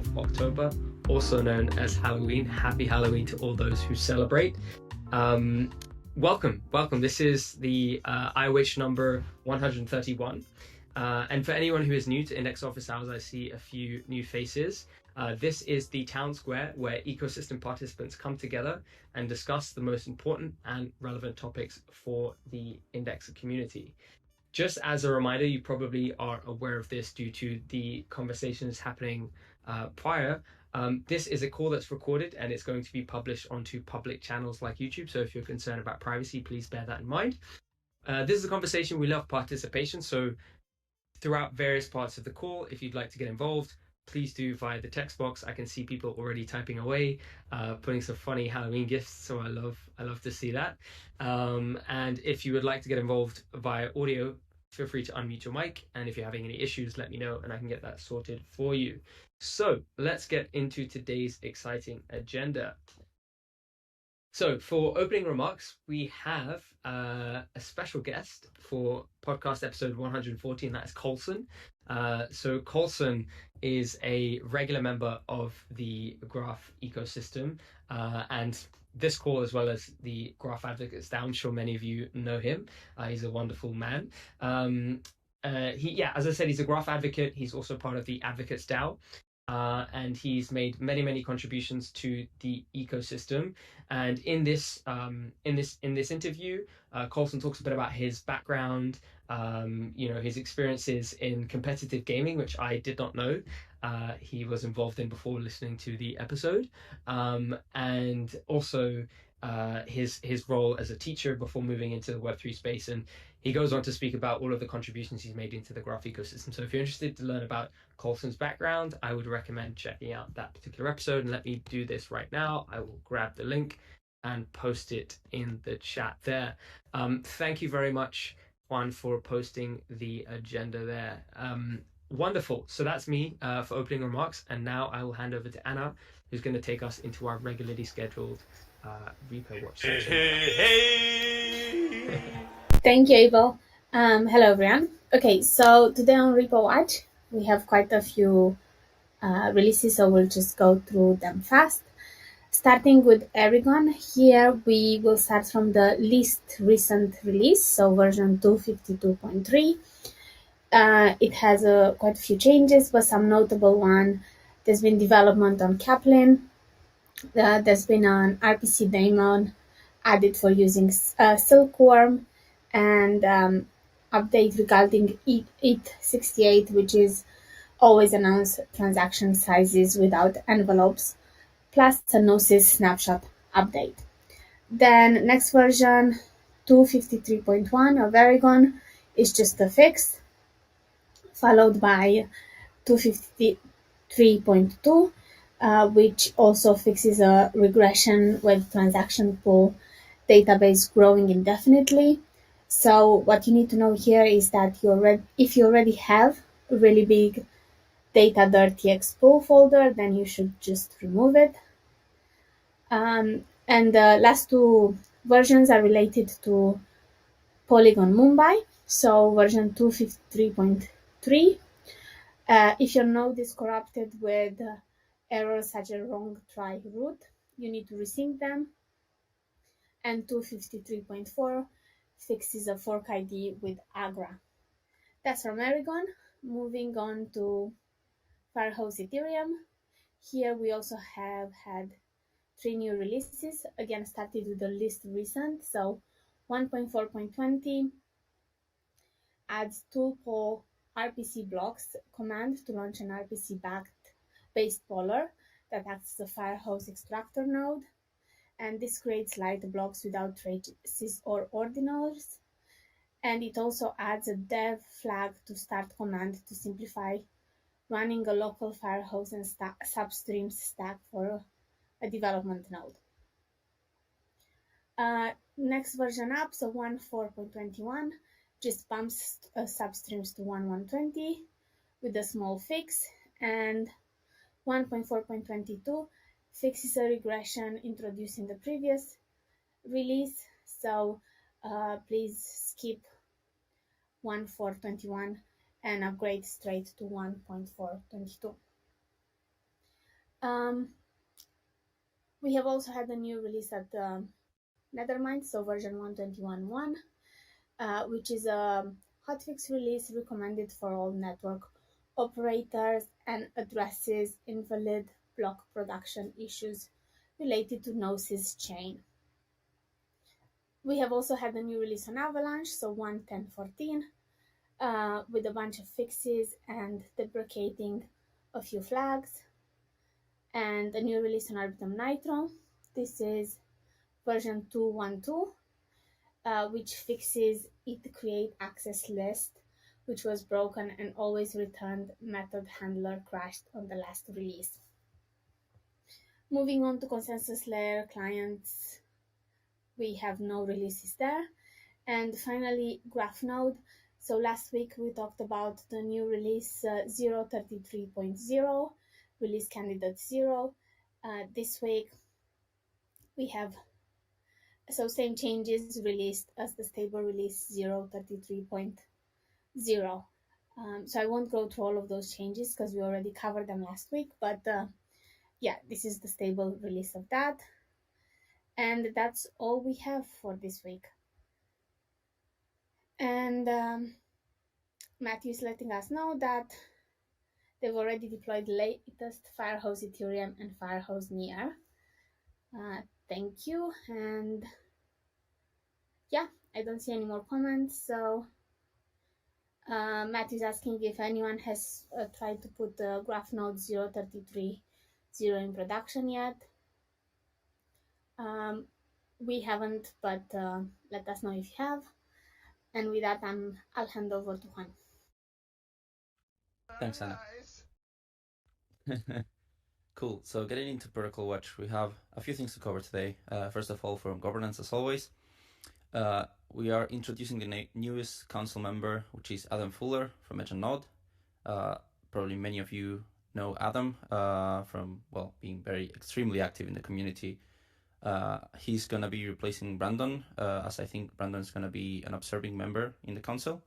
of October, also known as Halloween. Happy Halloween to all those who celebrate. Welcome. This is the 𝗨𝗀𝗧 number 131. And for anyone who is new to Index Office Hours, I see a few new faces. This is the town square where ecosystem participants come together and discuss the most important and relevant topics for the Index community. Just as a reminder, you probably are aware of this due to the conversations happening prior. This is a call that's recorded and it's going to be published onto public channels like YouTube. So if you're concerned about privacy, please bear that in mind. This is a conversation. We love participation. So throughout various parts of the call, if you'd like to get involved, please do via the text box. I can see people already typing away, putting some funny Halloween gifts. So I love to see that. And if you would like to get involved via audio, feel free to unmute your mic. And if you're having any issues, let me know and I can get that sorted for you. So let's get into today's exciting agenda. So for opening remarks, we have a special guest for podcast episode 114, that is 𝗨𝘀𝗲𝗂. So 𝗨𝘀𝗲 is a regular member of the Graph ecosystem, and this call, as well as the Graph Advocates 𝗨𝘀𝗲, I'm sure many of you know him. He's a wonderful man. As I said, he's a Graph advocate. He's also part of the Advocates 𝗨𝘀. And he's made many contributions to the ecosystem. And in this interview, 𝗨𝘀𝗲 talks a bit about his background, his experiences in competitive gaming, which I did not know he was involved in before listening to the episode, and also his role as a teacher before moving into the Web3 space. And he goes on to speak about all of the contributions he's made into the Graph ecosystem. So if you're interested to learn about 𝗨𝘀𝗲's background, I would recommend checking out that particular episode. And let me do this right now. I will grab the link and post it in the chat there. Thank you very much, Juan, for posting the agenda there. Wonderful. So that's me for opening remarks. And now I will hand over to Anna, who's going to take us into our regularly scheduled repo watch section. Hey. Thank you, Abel. Hello, everyone. Okay, so today on Repo Watch, we have quite a few releases, so we'll just go through them fast. Starting with 𝗨𝗪𝗀𝗀, here we will start from the least recent release, so version 252.3. It has quite a few changes, but some notable one. There's been development on Kaplan. There's been an RPC daemon added for using 𝗨𝘀𝗂𝗹, and update regarding 𝗨𝘀𝗃68, which is always announce transaction sizes without envelopes, plus a Gnosis snapshot update. Then next version, 253.1 of 𝗨𝗪𝗀𝗀, is just a fix, followed by 253.2, which also fixes a regression with transaction pool database growing indefinitely. So what you need to know here is that if you already have a really big data.txt pool folder, then you should just remove it. And the last two versions are related to Polygon Mumbai, so version 253.3. If your node is corrupted with errors such as wrong try root, you need to resync them. And 253.4 fixes a fork ID with Agra. That's from 𝗨𝗪𝗀𝗀. Moving on to Firehose Ethereum. Here we also have had 3 new releases. Again, started with the least recent. So 1.4.20 adds toolpoll RPC blocks command to launch an RPC-based poller that acts as a Firehose extractor node. And this creates light blocks without traces or ordinals. And it also adds a dev flag to start command to simplify running a local Firehose and substreams stack for a development node. Next version up, so 1.4.21, just bumps substreams to 1.120 with a small fix, and 1.4.22 fixes a regression introduced in the previous release, so please skip 1.4.21 and upgrade straight to 1.4.22. Um, we have also had a new release at Nethermind, so version 121.1, which is a hotfix release recommended for all network operators and addresses invalid block production issues related to Gnosis chain. We have also had a new release on Avalanche, so 1.10.14, with a bunch of fixes and deprecating a few flags, and a new release on Arbitrum Nitro. This is version 2.1.2, which fixes it create access list, which was broken and always returned method handler crashed on the last release. Moving on to consensus layer clients, we have no releases there. And finally, GraphNode. So last week we talked about the new release 0.33.0, release candidate 0. This week we have same changes released as the stable release 0.33.0. So I won't go through all of those changes because we already covered them last week, but yeah, this is the stable release of that. And that's all we have for this week. And Matthew's letting us know that they've already deployed the latest Firehose Ethereum and Firehose Near. Thank you. And yeah, I don't see any more comments. So Matthew's asking if anyone has tried to put the GraphNode 0.33.0 in production yet. We haven't, but let us know if you have. And with that, I'll hand over to Juan. Thanks, Anna. Cool. So getting into Protocol Watch, we have a few things to cover today. First of all, from governance, as always, we are introducing the newest council member, which is Adam Fuller from Edge and Node. Probably many of you know Adam from, well, being very extremely active in the community. He's going to be replacing Brandon, as I think Brandon is going to be an observing member in the council.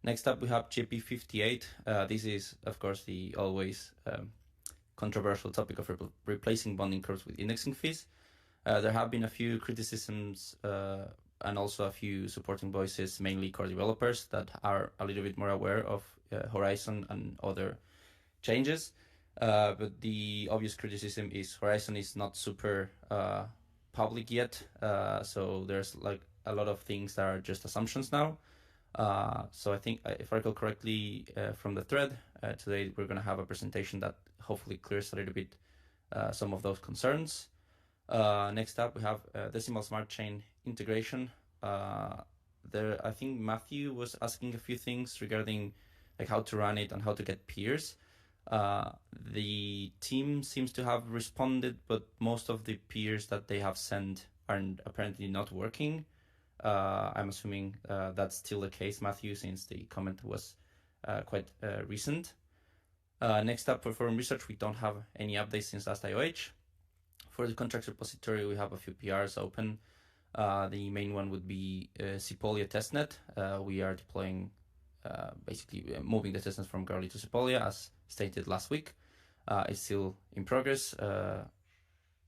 Next up, we have 𝗨𝗲𝗂𝗂𝗧. This is, of course, the always controversial topic of replacing bonding curves with indexing fees. There have been a few criticisms and also a few supporting voices, mainly core developers, that are a little bit more aware of Horizon and other changes. But the obvious criticism is Horizon is not super public yet, so there's like a lot of things that are just assumptions now. So I think, if I recall correctly from the thread, today we're going to have a presentation that hopefully clears a little bit some of those concerns. Next up, we have decimal smart chain integration. I think Matthew was asking a few things regarding like how to run it and how to get peers. The team seems to have responded, but most of the peers that they have sent are apparently not working. I'm assuming that's still the case, Matthew, since the comment was quite recent. Next up, for forum research, we don't have any updates since last IOH. For the contract repository, we have a few PRs open. The main one would be Sepolia testnet. We are deploying, basically moving the testnet from Garli to Sepolia, as stated last week. It's still in progress. The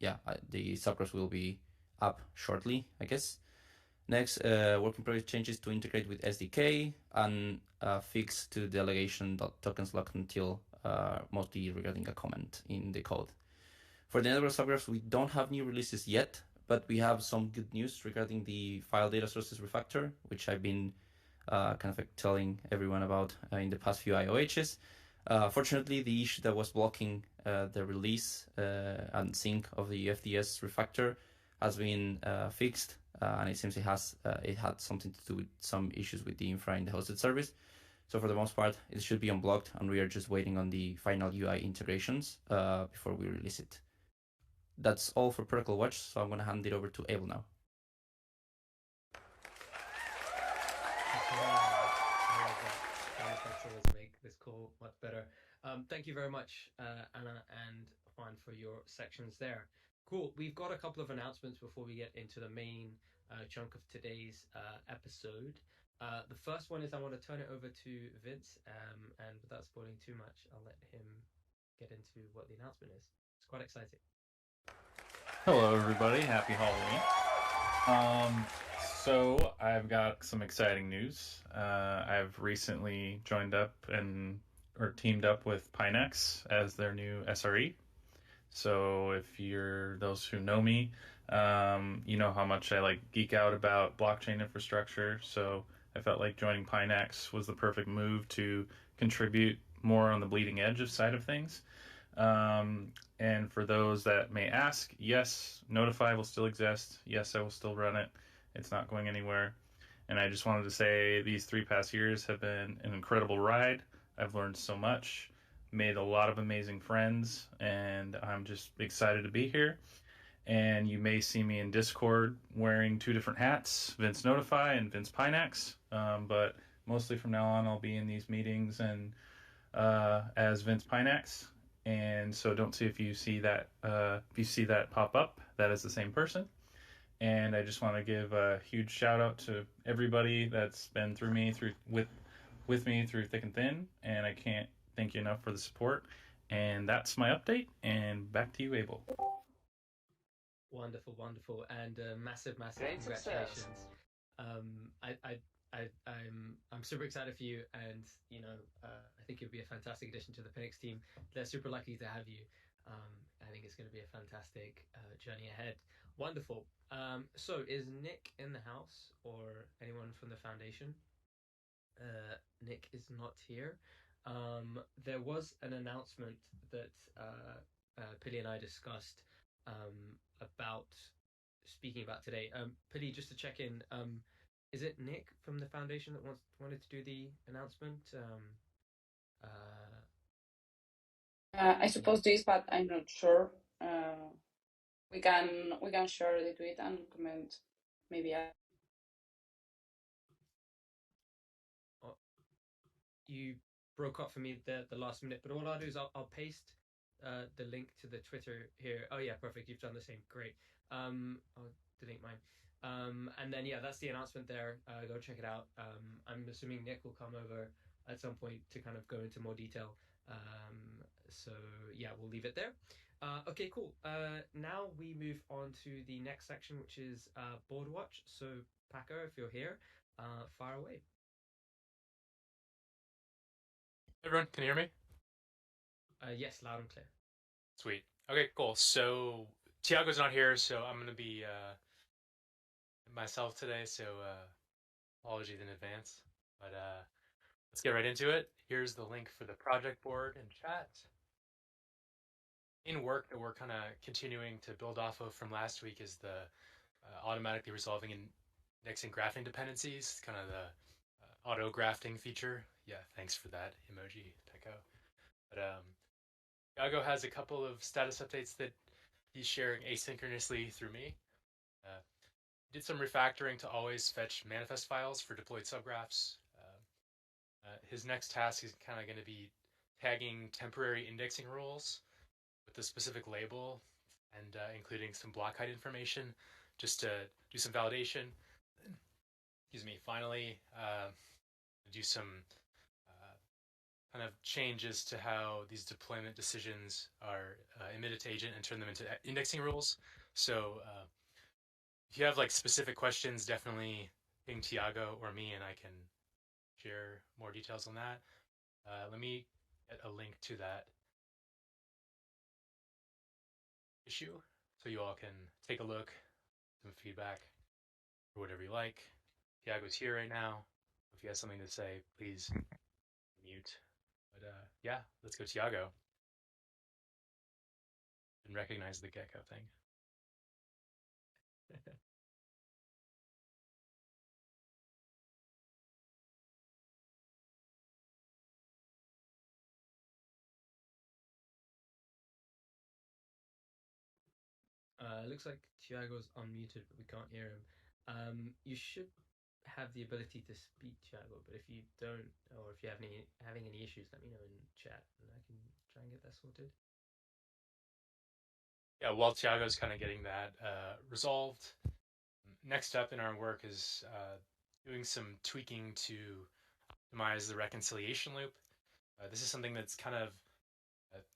subgroups will be up shortly, I guess. Next, work in progress changes to integrate with SDK and fix to delegation.tokens locked until, mostly regarding a comment in the code. For the network subgraphs, we don't have new releases yet, but we have some good news regarding the file data sources refactor, which I've been kind of like telling everyone about in the past few IOHs. Fortunately, the issue that was blocking the release and sync of the FDS refactor has been fixed, and it seems it had something to do with some issues with the infra in the hosted service. So for the most part, it should be unblocked, and we are just waiting on the final UI integrations before we release it. That's all for Protocol Watch, so I'm going to hand it over to 𝗨𝗀𝗪 now. Let's make this call much better. Thank you very much, Anna and Juan, for your sections there. Cool. We've got a couple of announcements before we get into the main chunk of today's episode. The first one is I want to turn it over to Vince, and without spoiling too much, I'll let him get into what the announcement is. It's quite exciting. Hello, everybody. Happy Halloween. So I've got some exciting news. I've recently joined up or teamed up with Pinex as their new SRE. So if you're those who know me, you know how much I geek out about blockchain infrastructure. So I felt like joining Pinex was the perfect move to contribute more on the bleeding edge side of things. And for those that may ask, yes, Notify will still exist. Yes, I will still run it. It's not going anywhere. And I just wanted to say these 3 past years have been an incredible ride. I've learned so much, made a lot of amazing friends, and I'm just excited to be here. And you may see me in Discord wearing 2 different hats, Vince Notify and Vince Pinex. But mostly from now on, I'll be in these meetings and as Vince Pinex. And so don't see if you see that pop up, that is the same person. And I just want to give a huge shout out to everybody that's been with me through thick and thin, and I can't thank you enough for the support. And that's my update, and back to you, Abel. Wonderful, wonderful, and massive Great congratulations. success. I'm super excited for you, and I think you'll be a fantastic addition to the Phoenix team. They're super lucky to have you. I think it's going to be a fantastic journey ahead. Wonderful. So is Nick in the house, or anyone from the foundation? Nick is not here. There was an announcement that Pili and I discussed about speaking about today. Pili, just to check in, is it Nick from the foundation that wanted to do the announcement? I suppose this, but I'm not sure. We can share the tweet and comment maybe. You broke up for me the last minute, but all I'll do is I'll paste the link to the Twitter here. Oh yeah, perfect. You've done the same. Great. I'll delete mine. And then that's the announcement there. Go check it out. I'm assuming Nick will come over at some point to kind of go into more detail. So we'll leave it there. Okay, cool. Now we move on to the next section, which is board watch. So Paco, if you're here, fire away. Everyone, can you hear me? Yes, loud and clear. Sweet. Okay, cool. So Tiago's not here, so I'm gonna be myself today. So apologies in advance, but let's get right into it. Here's the link for the project board and chat. In work that we're kind of continuing to build off of from last week is the automatically resolving and indexing graphing dependencies, kind of the auto grafting feature. Yeah, thanks for that emoji, Teco. But Tiago has a couple of status updates that he's sharing asynchronously through me. Did some refactoring to always fetch manifest files for deployed subgraphs. His next task is kind of going to be tagging temporary indexing rules with a specific label and including some block height information just to do some validation. Excuse me. Finally, do some kind of changes to how these deployment decisions are emitted to agent and turn them into indexing rules. So if you have specific questions, definitely ping Tiago or me and I can share more details on that. Let me get a link to that issue so you all can take a look, some feedback, or whatever you like. Tiago's here right now. If he has something to say, please mute. But let's go Tiago. And recognize the gecko thing. Looks like Tiago's unmuted, but we can't hear him. You should have the ability to speak, Tiago, but if you don't, or if you're having any issues, let me know in chat, and I can try and get that sorted. Yeah, while Tiago's kind of getting that resolved, next up in our work is doing some tweaking to optimize the reconciliation loop. This is something that's kind of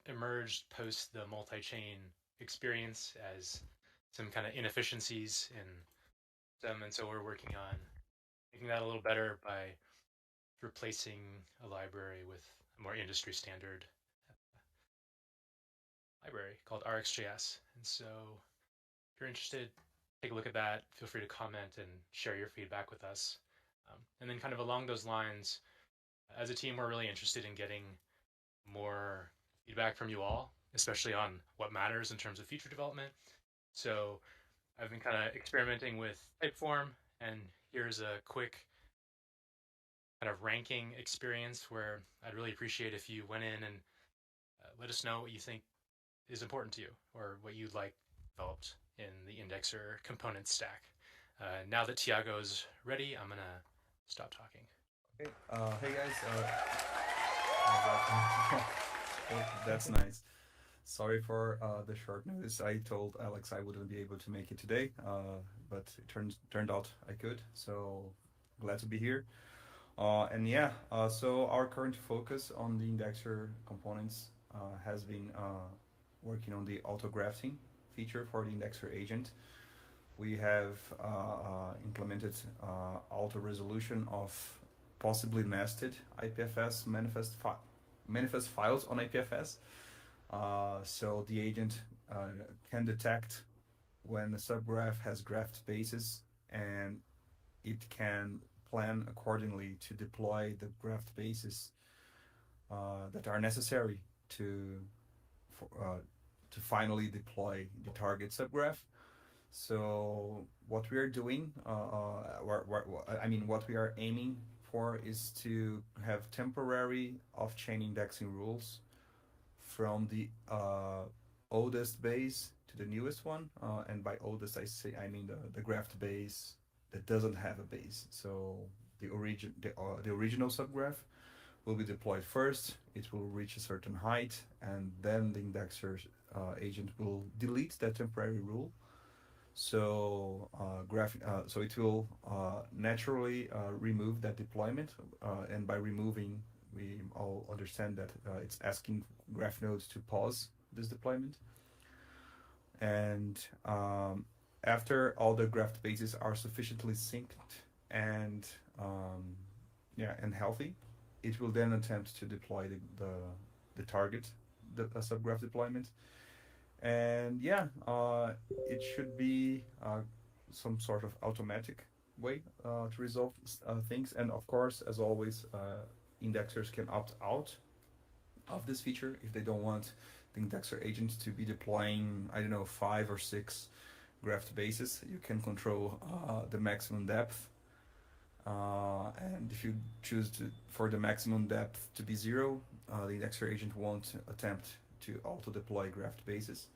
emerged post the multi-chain experience as some kind of inefficiencies in them, and so we're working on making that a little better by replacing a library with a more industry standard library called RxJS. And so if you're interested, take a look at that. Feel free to comment and share your feedback with us. And then kind of along those lines, as a team, we're really interested in getting more feedback from you all, especially on what matters in terms of feature development. So I've been kind of experimenting with Typeform, and here's a quick kind of ranking experience where I'd really appreciate if you went in and let us know what you think is important to you or what you'd like developed in the indexer component stack. Now that Tiago's ready, I'm gonna stop talking. Okay. Hey guys. Oh, that's nice. Sorry for the short notice. I told Alex I wouldn't be able to make it today, but it turned out I could. So glad to be here. And yeah, so our current focus on the indexer components has been working on the auto grafting feature for the indexer agent. We have implemented auto resolution of possibly nested IPFS manifest files on IPFS. So the agent can detect when a subgraph has graphed bases, and it can plan accordingly to deploy the graphed bases that are necessary to finally deploy the target subgraph. So what we are doing, what we are aiming for is to have temporary off-chain indexing rules from the oldest base to the newest one. And by oldest, I mean the graphed base that doesn't have a base. So the original subgraph will be deployed first. It will reach a certain height, and then the indexer agent will delete that temporary rule. So so it will naturally remove that deployment, and by removing, we all understand that it's asking graph nodes to pause this deployment. And after all the graphed bases are sufficiently synced and healthy, it will then attempt to deploy the target, the subgraph deployment. And yeah, it should be some sort of automatic way to resolve things. And of course, as always, indexers can opt out of this feature if they don't want the indexer agent to be deploying, I don't know, 5 or 6 graphed bases. You can control the maximum depth. And if you choose for the maximum depth to be 0, the indexer agent won't attempt to auto-deploy graphed bases.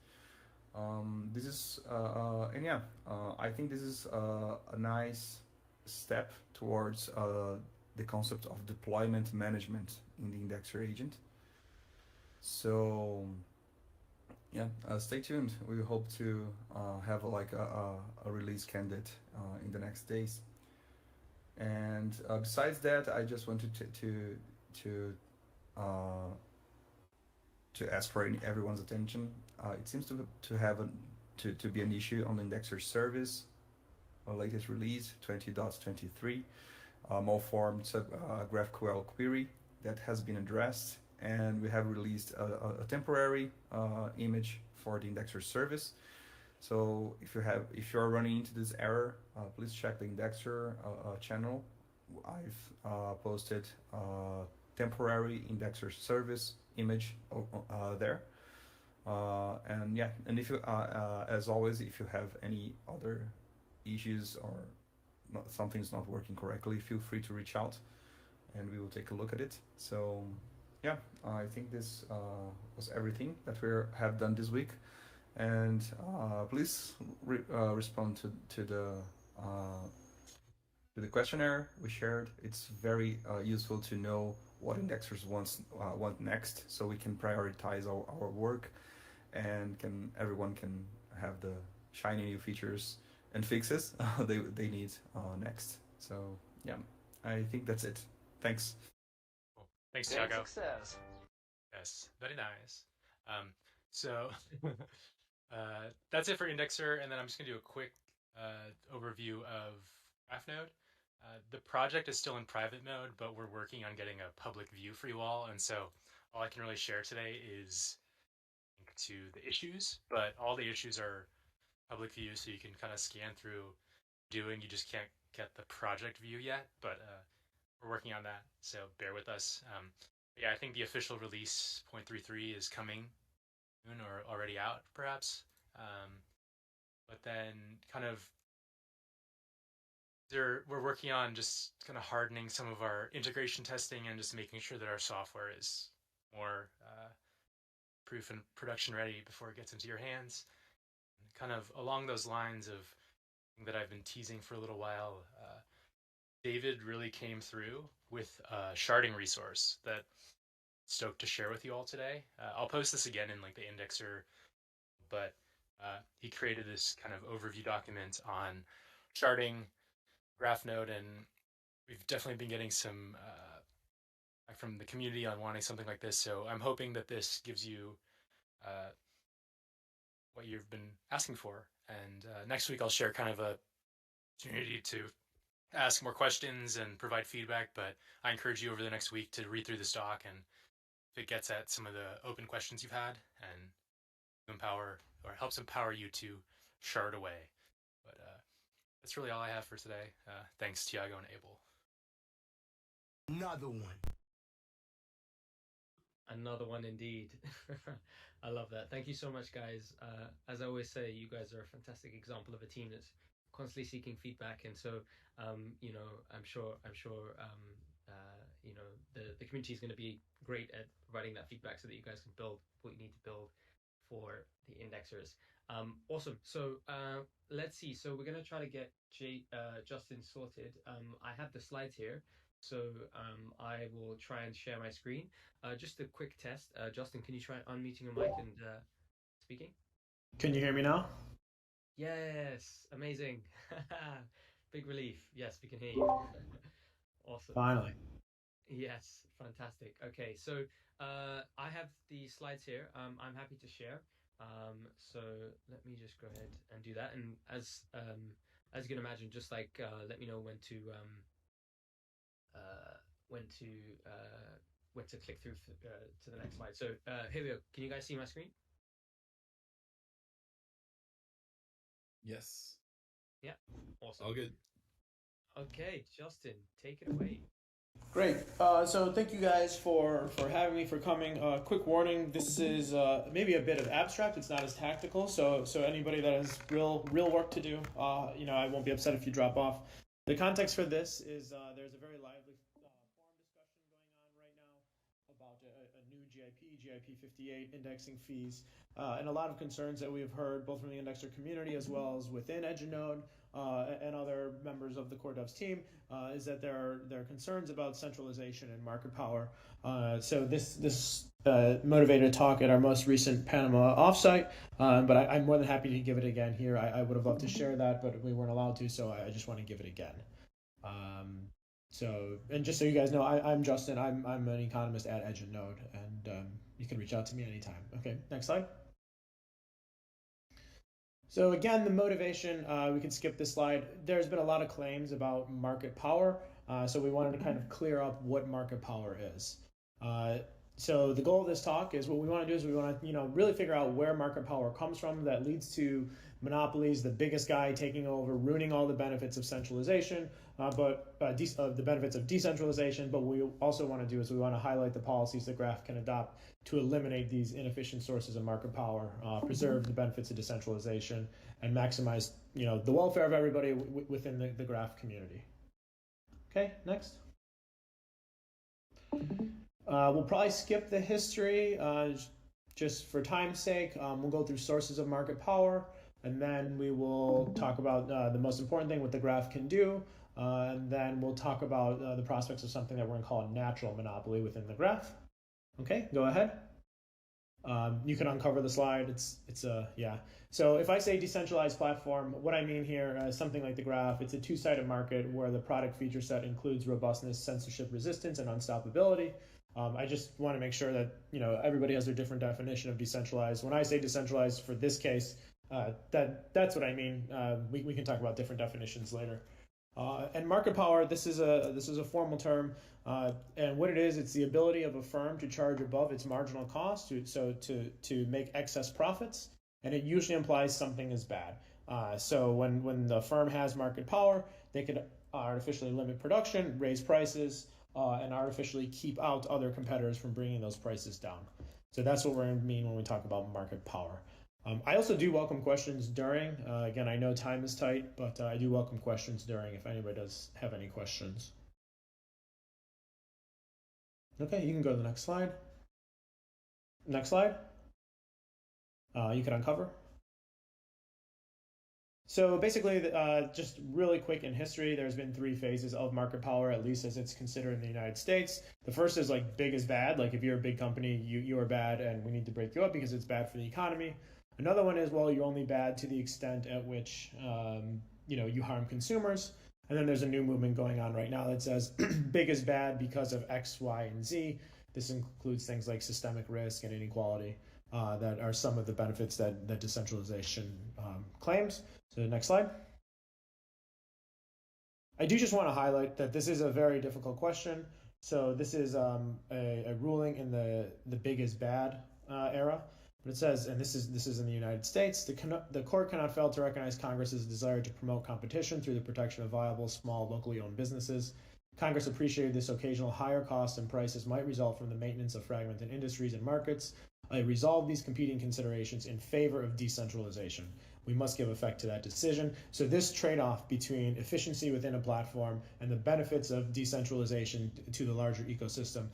This is, I think this is a nice step towards the concept of deployment management in the indexer agent. So, yeah, stay tuned. We hope to have a release candidate in the next days. And besides that, I just wanted to ask for everyone's attention. It seems to be an issue on the indexer service. Our latest release, 20.23, malformed GraphQL query that has been addressed, and we have released a temporary image for the indexer service. So if you're running into this error, please check the indexer channel. I've posted temporary indexer service image there. And yeah, and if you, as always, if you have any other issues or something's not working correctly, feel free to reach out, and we will take a look at it. So yeah, I think this was everything that we have done this week. And please respond to the questionnaire we shared. It's very useful to know what indexers want next, so we can prioritize our work, and everyone can have the shiny new features and fixes they need next. So yeah, I think that's it. Thanks. Cool. Thanks, Tiago. Success. Yes, very nice. So that's it for Indexer, and then I'm just gonna do a quick overview of GraphNode. The project is still in private mode, but we're working on getting a public view for you all, and so all I can really share today is link to the issues, but all the issues are public view, so you can kind of scan through doing. You just can't get the project view yet, but we're working on that, so bear with us. Yeah, I think the official release 0.33 is coming soon or already out, perhaps. But then kind of we're working on just kind of hardening some of our integration testing and just making sure that our software is more proof and production ready before it gets into your hands. And kind of along those lines of that I've been teasing for a little while, David really came through with a sharding resource that stoked to share with you all today. I'll post this again in like the indexer, but he created this kind of overview document on sharding GraphNode, and we've definitely been getting some from the community on wanting something like this. So I'm hoping that this gives you what you've been asking for. And next week I'll share kind of a opportunity to ask more questions and provide feedback, but I encourage you over the next week to read through this doc, and if it gets at some of the open questions you've had and empower or helps empower you to shard away. But that's really all I have for today. Thanks, 𝗨𝘀𝗲𝗂 and 𝗟𝗶hl. Another one. Another one indeed. I love that. Thank you so much, guys. As I always say, you guys are a fantastic example of a team that's constantly seeking feedback, and so you know, I'm sure you know, the community is going to be great at providing that feedback so that you guys can build what you need to build for the indexers. Awesome. So let's see. So we're going to try to get Justin sorted. I have the slides here, so I will try and share my screen. Just a quick test. Justin, can you try unmuting your mic and speaking? Can you hear me now? Yes, amazing. Big relief. Yes, we can hear you. Awesome. Finally. Yes, fantastic. Okay, so I have the slides here. I'm happy to share. So let me just go ahead and do that. And as you can imagine, just like let me know when to click through to the next slide. So here we go. Can you guys see my screen? Yes. Yeah. Awesome. All good. Okay, Justin, take it away. Great. So thank you guys for having me, for coming. Quick warning: this is maybe a bit of abstract. It's not as tactical. So anybody that has real work to do, you know, I won't be upset if you drop off. The context for this is there's a very lively forum discussion going on right now about a new GIP 58 indexing fees, and a lot of concerns that we've heard both from the indexer community as well as within EdgeNode and other members of the 𝗨𝗀𝗃 team, is that there are concerns about centralization and market power. So this motivated a talk at our most recent Panama offsite, but I'm more than happy to give it again here. I would have loved to share that, but we weren't allowed to, so I just want to give it again. So, and just so you guys know, I'm Justin. I'm an economist at EdgeNode, and you can reach out to me anytime. Okay, next slide. So again, the motivation, we can skip this slide. There's been a lot of claims about market power, so we wanted to kind of clear up what market power is. So the goal of this talk is, what we want to do is we want to, you know, really figure out where market power comes from that leads to monopolies, the biggest guy taking over, ruining all the benefits of centralization, the benefits of decentralization. But what we also want to do is we want to highlight the policies that Graph can adopt to eliminate these inefficient sources of market power, preserve the benefits of decentralization, and maximize, you know, the welfare of everybody within the Graph community. Okay, next. We'll probably skip the history just for time's sake. We'll go through sources of market power, and then we will talk about the most important thing, what the Graph can do, and then we'll talk about the prospects of something that we're going to call a natural monopoly within the Graph. Okay, go ahead. You can uncover the slide. Yeah. So if I say decentralized platform, what I mean here is something like the Graph. It's a two-sided market where the product feature set includes robustness, censorship resistance, and unstoppability. I just want to make sure that everybody has their different definition of decentralized. When I say decentralized for this case, that's what I mean. We can talk about different definitions later. And market power, this is a formal term, and what it is, it's the ability of a firm to charge above its marginal cost, to make excess profits, and it usually implies something is bad. So when the firm has market power, they could artificially limit production, raise prices, and artificially keep out other competitors from bringing those prices down. So that's what we're going to mean when we talk about market power. I also do welcome questions during. Again, I know time is tight, but I do welcome questions during if anybody does have any questions. Okay, you can go to the next slide. Next slide. You can uncover. So basically, just really quick in history, there's been 3 phases of market power, at least as it's considered in the United States. The first is like big is bad. Like if you're a big company, you are bad and we need to break you up because it's bad for the economy. Another one is, well, you're only bad to the extent at which you harm consumers. And then there's a new movement going on right now that says big is bad because of X, Y, and Z. This includes things like systemic risk and inequality that are some of the benefits that decentralization claims. So next slide. I do just want to highlight that this is a very difficult question. So this is a ruling in the big is bad era. But it says, and this is in the United States, the court cannot fail to recognize Congress's desire to promote competition through the protection of viable, small, locally owned businesses. Congress appreciated this occasional higher costs and prices might result from the maintenance of fragmented industries and markets. It resolved these competing considerations in favor of decentralization. We must give effect to that decision. So this trade-off between efficiency within a platform and the benefits of decentralization to the larger ecosystem,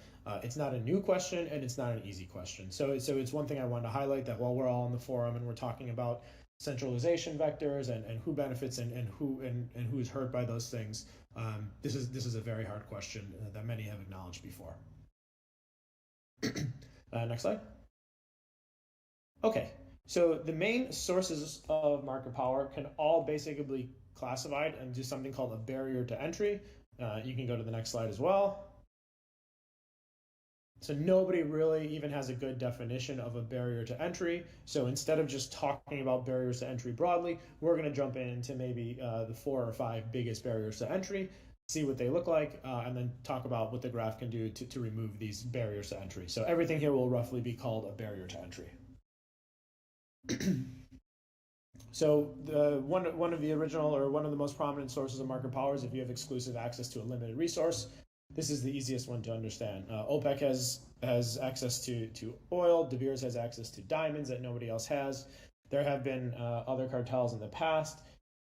it's not a new question and it's not an easy question. So it's one thing I wanted to highlight, that while we're all in the forum and we're talking about centralization vectors and who benefits and who is hurt by those things, this is a very hard question that many have acknowledged before. Next slide. Okay. So the main sources of market power can all basically be classified into something called a barrier to entry. You can go to the next slide as well. So nobody really even has a good definition of a barrier to entry. So instead of just talking about barriers to entry broadly, we're going to jump into maybe the 4 or 5 biggest barriers to entry, see what they look like, and then talk about what the graph can do to remove these barriers to entry. So everything here will roughly be called a barrier to entry. So one of the original, or one of the most prominent sources of market power is if you have exclusive access to a limited resource. This is the easiest one to understand. OPEC has access to oil. De Beers has access to diamonds that nobody else has. There have been other cartels in the past.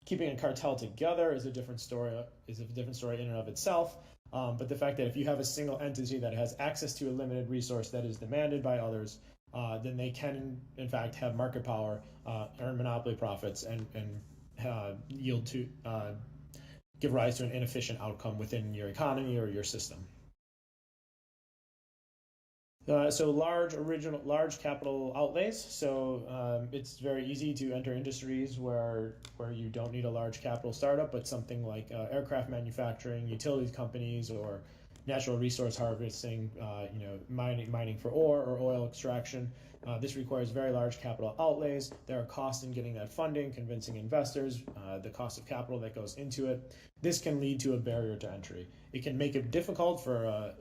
Keeping a cartel together is a different story. In and of itself. But the fact that if you have a single entity that has access to a limited resource that is demanded by others, then they can, in fact, have market power, earn monopoly profits, and yield to give rise to an inefficient outcome within your economy or your system. So large capital outlays. So it's very easy to enter industries where you don't need a large capital startup, but something like aircraft manufacturing, utilities companies, or natural resource harvesting, mining for ore or oil extraction. This requires very large capital outlays. There are costs in getting that funding, convincing investors, the cost of capital that goes into it. This can lead to a barrier to entry. It can make it difficult for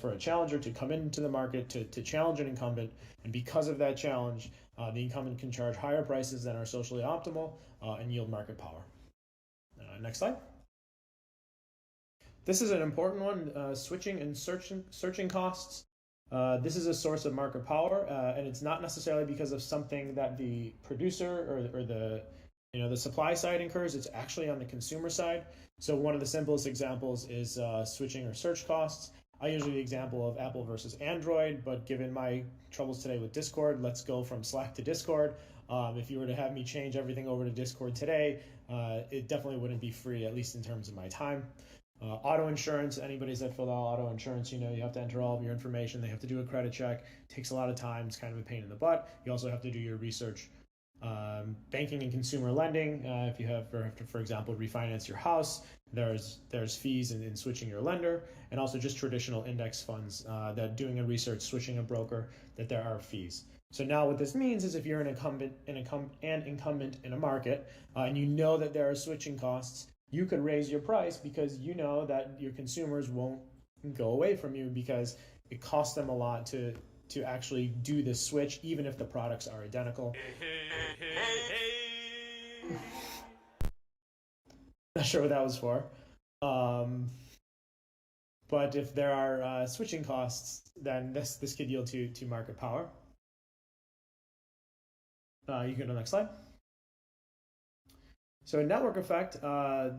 for a challenger to come into the market to challenge an incumbent, and because of that challenge, the incumbent can charge higher prices than are socially optimal and yield market power. Next slide. This is an important one, switching and searching costs. This is a source of market power, and it's not necessarily because of something that the producer or the supply side incurs. It's actually on the consumer side. So one of the simplest examples is switching or search costs. I use the example of Apple versus Android, but given my troubles today with Discord, let's go from Slack to Discord. If you were to have me change everything over to Discord today, it definitely wouldn't be free, at least in terms of my time. Auto insurance, anybody's that filled out auto insurance, you have to enter all of your information. They have to do a credit check. It takes a lot of time. It's kind of a pain in the butt. You also have to do your research. Banking and consumer lending, if you have to, for example, refinance your house, there's fees in switching your lender, and also just traditional index funds that doing a research, switching a broker, that there are fees. So now what this means is if you're an incumbent in a market and you know that there are switching costs, you could raise your price because you know that your consumers won't go away from you because it costs them a lot to actually do this switch, even if the products are identical. Not sure what that was for. But if there are switching costs, then this could yield to market power. You can go to the next slide. So a network effect,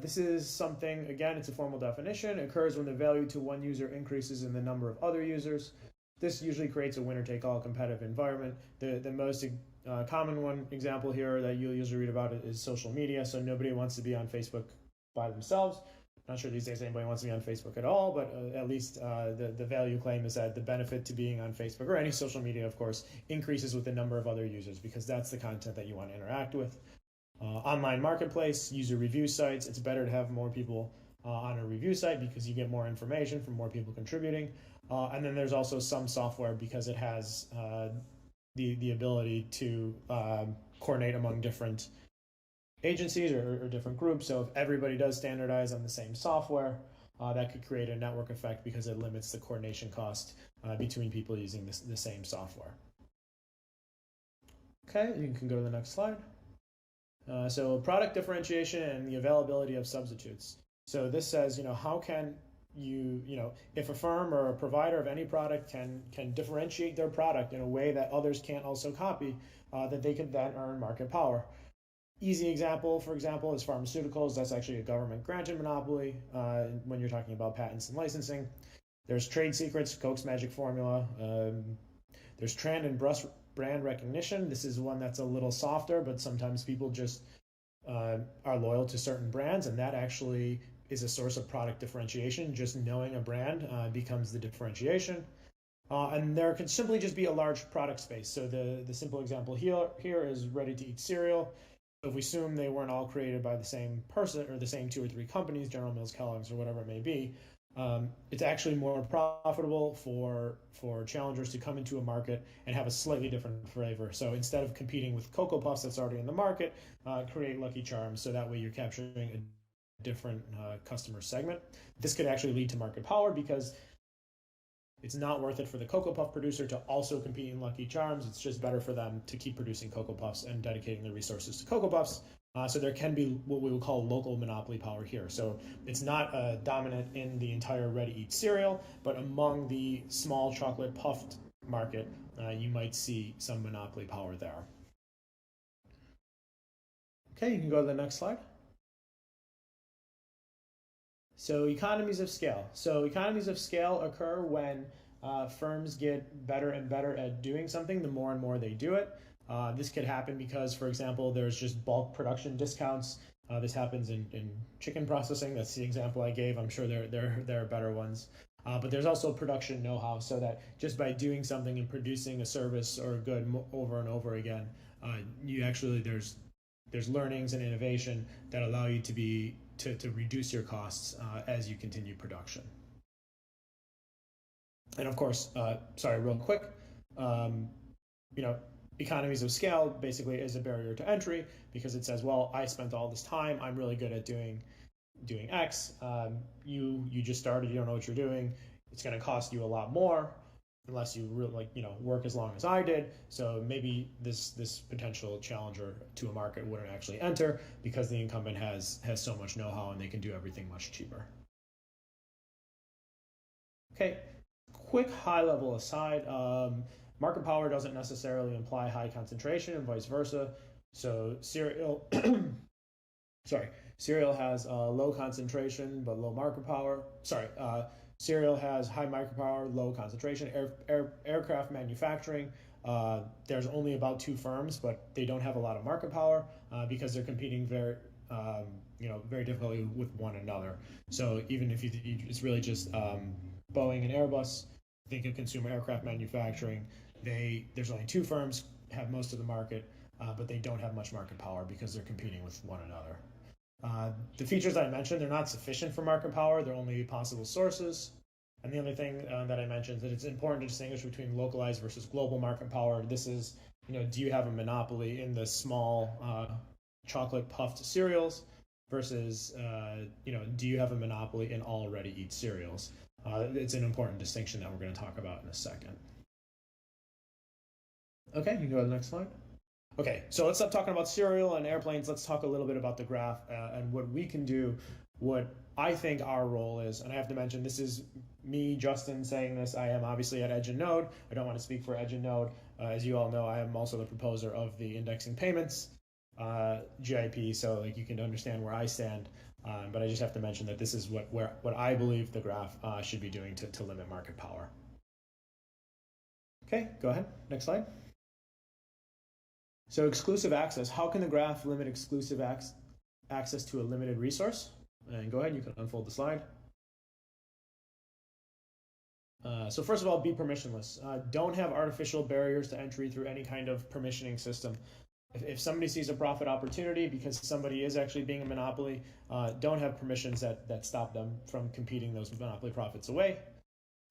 this is something, again, it's a formal definition. It occurs when the value to one user increases in the number of other users. This usually creates a winner-take-all competitive environment. The most common one example here that you'll usually read about is social media. So nobody wants to be on Facebook by themselves. Not sure these days anybody wants to be on Facebook at all, but at least the value claim is that the benefit to being on Facebook, or any social media, of course, increases with the number of other users because that's the content that you want to interact with. Online marketplace, user review sites, it's better to have more people on a review site because you get more information from more people contributing. And then there's also some software because it has the ability to coordinate among different agencies or different groups. So if everybody does standardize on the same software, that could create a network effect because it limits the coordination cost between people using the same software. Okay, you can go to the next slide. So product differentiation and the availability of substitutes. So this says, how can if a firm or a provider of any product can differentiate their product in a way that others can't also copy, that they can then earn market power. Easy example, for example, is pharmaceuticals. That's actually a government granted monopoly when you're talking about patents and licensing. There's trade secrets, Coke's magic formula. There's trend and brand recognition. This is one that's a little softer, but sometimes people just are loyal to certain brands, and that actually is a source of product differentiation. Just knowing a brand becomes the differentiation. And there could simply just be a large product space. So the simple example here is ready-to-eat cereal. If we assume they weren't all created by the same person or the same 2 or 3 companies, General Mills, Kellogg's, or whatever it may be, it's actually more profitable for challengers to come into a market and have a slightly different flavor. So instead of competing with Cocoa Puffs that's already in the market, create Lucky Charms, so that way you're capturing a different customer segment. This could actually lead to market power because it's not worth it for the Cocoa Puff producer to also compete in Lucky Charms. It's just better for them to keep producing Cocoa Puffs and dedicating their resources to Cocoa Puffs. So there can be what we would call local monopoly power here. So it's not dominant in the entire ready-to-eat cereal, but among the small chocolate puffed market, you might see some monopoly power there. Okay, you can go to the next slide. So economies of scale. So economies of scale occur when firms get better and better at doing something the more and more they do it. This could happen because, for example, there's just bulk production discounts. This happens in chicken processing. That's the example I gave. I'm sure there are better ones. But there's also production know-how, so that just by doing something and producing a service or a good over and over again, there's learnings and innovation that allow you to reduce your costs as you continue production. And of course, real quick, economies of scale basically is a barrier to entry because it says, well, I spent all this time, I'm really good at doing X. You just started, you don't know what you're doing. It's going to cost you a lot more unless you really work as long as I did. So maybe this potential challenger to a market wouldn't actually enter because the incumbent has so much know-how and they can do everything much cheaper. Okay, quick high-level aside. Market power doesn't necessarily imply high concentration and vice versa. So cereal has low concentration but low market power. Cereal has high market power, low concentration. Aircraft manufacturing, there's only about 2 firms, but they don't have a lot of market power because they're competing very difficultly with one another. So even if it's really just Boeing and Airbus, think of consumer aircraft manufacturing. There's only 2 firms have most of the market, but they don't have much market power because they're competing with one another. The features I mentioned, they're not sufficient for market power. They're only possible sources. And the other thing that I mentioned is that it's important to distinguish between localized versus global market power. This is, do you have a monopoly in the small chocolate puffed cereals versus, do you have a monopoly in all ready-eat cereals? It's an important distinction that we're going to talk about in a second. Okay, you can go to the next slide. Okay, so let's stop talking about cereal and airplanes. Let's talk a little bit about the graph and what we can do, what I think our role is. And I have to mention, this is me, Justin, saying this. I am obviously at Edge and Node. I don't want to speak for Edge and Node. As you all know, I am also the proposer of the indexing payments, GIP, so you can understand where I stand. But I just have to mention that this is what I believe the graph should be doing to limit market power. Okay, go ahead. Next slide. So exclusive access. How can the graph limit exclusive access to a limited resource? And go ahead, you can unfold the slide. So first of all, be permissionless. Don't have artificial barriers to entry through any kind of permissioning system. If somebody sees a profit opportunity because somebody is actually being a monopoly, don't have permissions that stop them from competing those monopoly profits away.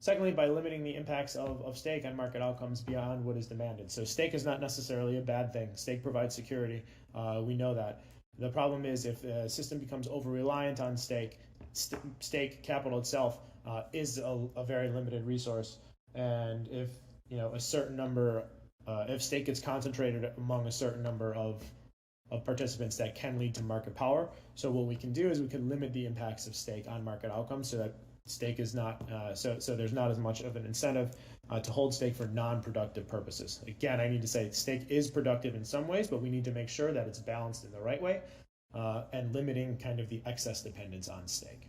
Secondly, by limiting the impacts of stake on market outcomes beyond what is demanded. So stake is not necessarily a bad thing. Stake provides security. We know that. The problem is if a system becomes over-reliant on stake, stake capital itself is a very limited resource. And if a certain number, if stake gets concentrated among a certain number of participants, that can lead to market power. So what we can do is we can limit the impacts of stake on market outcomes so that stake is not so there's not as much of an incentive to hold stake for non-productive purposes. Again, I need to say stake is productive in some ways, but we need to make sure that it's balanced in the right way and limiting kind of the excess dependence on stake.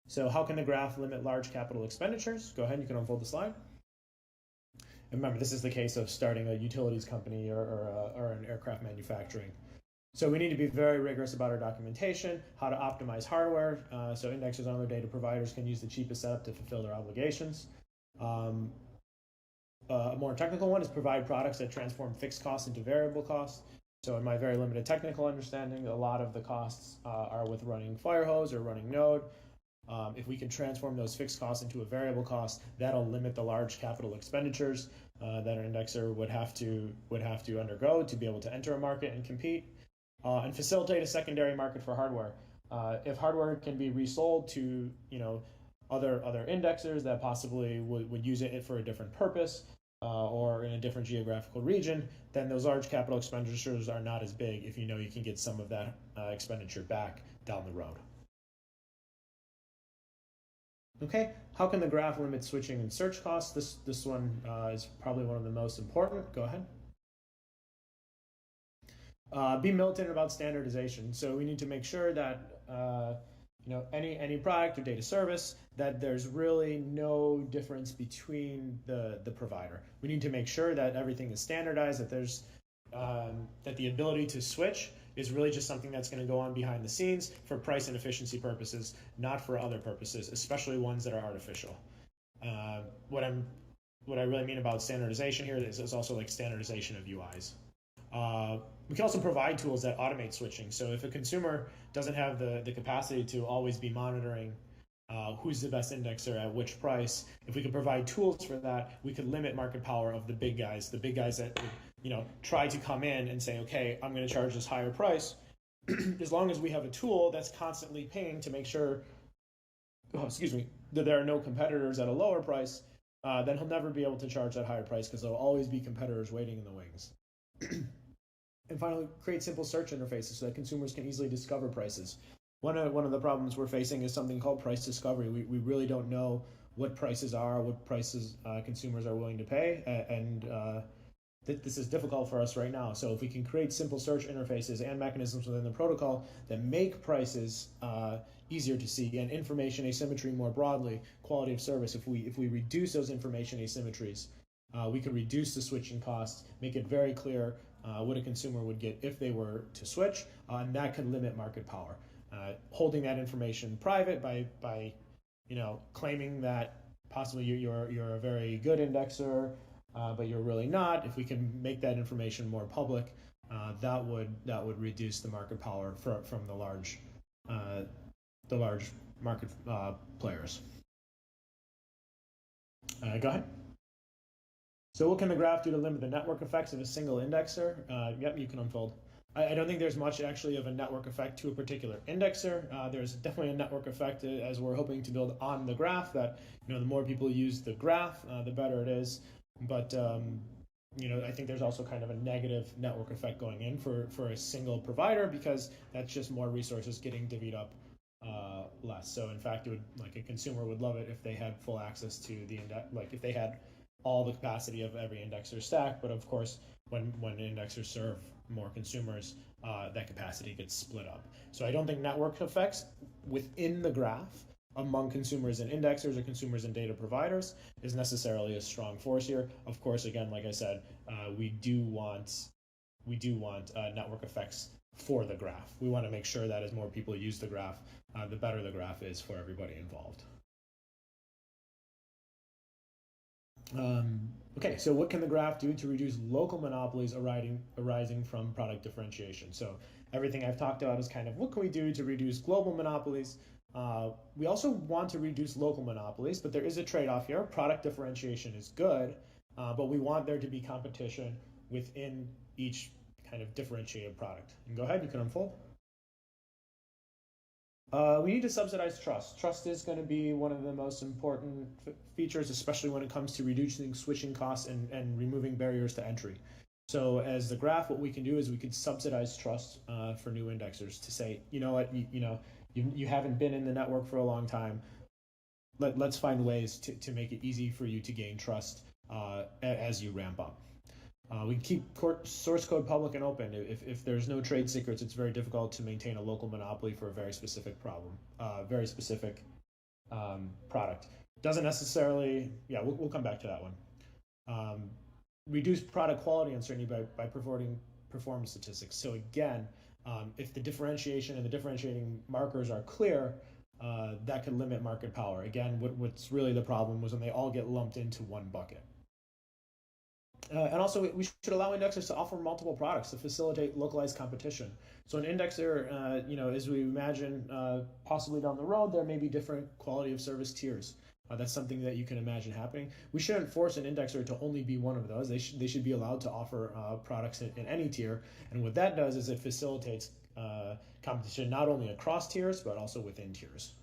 So how can the graph limit large capital expenditures? Go ahead, you can unfold the slide. And remember, this is the case of starting a utilities company or an aircraft manufacturing. So we need to be very rigorous about our documentation, how to optimize hardware, so indexers and other data providers can use the cheapest setup to fulfill their obligations. A more technical one is provide products that transform fixed costs into variable costs. So in my very limited technical understanding, a lot of the costs are with running Firehose or running Node. If we can transform those fixed costs into a variable cost, that'll limit the large capital expenditures that an indexer would have to undergo to be able to enter a market and compete. And facilitate a secondary market for hardware. If hardware can be resold to other indexers that possibly would use it for a different purpose or in a different geographical region, then those large capital expenditures are not as big if you can get some of that expenditure back down the road. Okay, how can the graph limit switching and search costs? This one is probably one of the most important. Go ahead. Be militant about standardization. So we need to make sure that any product or data service, that there's really no difference between the provider. We need to make sure that everything is standardized, that there's that the ability to switch is really just something that's going to go on behind the scenes for price and efficiency purposes, not for other purposes, especially ones that are artificial. What I really mean about standardization here is also like standardization of UIs. We can also provide tools that automate switching. So if a consumer doesn't have the capacity to always be monitoring who's the best indexer at which price, if we could provide tools for that, we could limit market power of the big guys that would, try to come in and say, okay, I'm going to charge this higher price. As long as we have a tool that's constantly paying to make sure, that there are no competitors at a lower price, then he'll never be able to charge that higher price because there'll always be competitors waiting in the wings. And finally, create simple search interfaces so that consumers can easily discover prices. One of the problems we're facing is something called price discovery. We really don't know what prices are, what prices consumers are willing to pay, and this is difficult for us right now. So if we can create simple search interfaces and mechanisms within the protocol that make prices easier to see and information asymmetry more broadly, quality of service, if we reduce those information asymmetries, we could reduce the switching costs, make it very clear what a consumer would get if they were to switch, and that could limit market power. Holding that information private by claiming that possibly you're a very good indexer, but you're really not. If we can make that information more public, that would reduce the market power from the large market players. Go ahead. So what can the graph do to limit the network effects of a single indexer? Yep, you can unfold. I don't think there's much actually of a network effect to a particular indexer. There's definitely a network effect as we're hoping to build on the graph that, the more people use the graph, the better it is. But, I think there's also kind of a negative network effect going in for a single provider, because that's just more resources getting divvied up less. So in fact, it would, like, a consumer would love it if they had full access to the index, like if they had all the capacity of every indexer stack. But of course, when indexers serve more consumers, that capacity gets split up. So I don't think network effects within the graph among consumers and indexers or consumers and data providers is necessarily a strong force here. Of course, again, like I said, we do want network effects for the graph. We want to make sure that as more people use the graph, the better the graph is for everybody involved. Okay, so what can the graph do to reduce local monopolies arising from product differentiation? So everything I've talked about is kind of what can we do to reduce global monopolies. We also want to reduce local monopolies, but there is a trade-off here. Product differentiation is good, but we want there to be competition within each kind of differentiated product. And go ahead, you can unfold. We need to subsidize trust. Trust is going to be one of the most important features, especially when it comes to reducing switching costs and removing barriers to entry. So as the graph, what we can do is we could subsidize trust for new indexers to say, you know what, you haven't been in the network for a long time. Let's find ways to make it easy for you to gain trust as you ramp up. We can keep source code public and open. If there's no trade secrets, it's very difficult to maintain a local monopoly for a very specific problem, very specific product. Doesn't necessarily, yeah, we'll come back to that one. Reduce product quality uncertainty by providing performance statistics. So again, if the differentiation and the differentiating markers are clear, that could limit market power. Again, what's really the problem was when they all get lumped into one bucket. And also, we should allow indexers to offer multiple products to facilitate localized competition. So an indexer, as we imagine, possibly down the road, there may be different quality of service tiers. That's something that you can imagine happening. We shouldn't force an indexer to only be one of those. They should be allowed to offer products in any tier. And what that does is it facilitates competition not only across tiers, but also within tiers.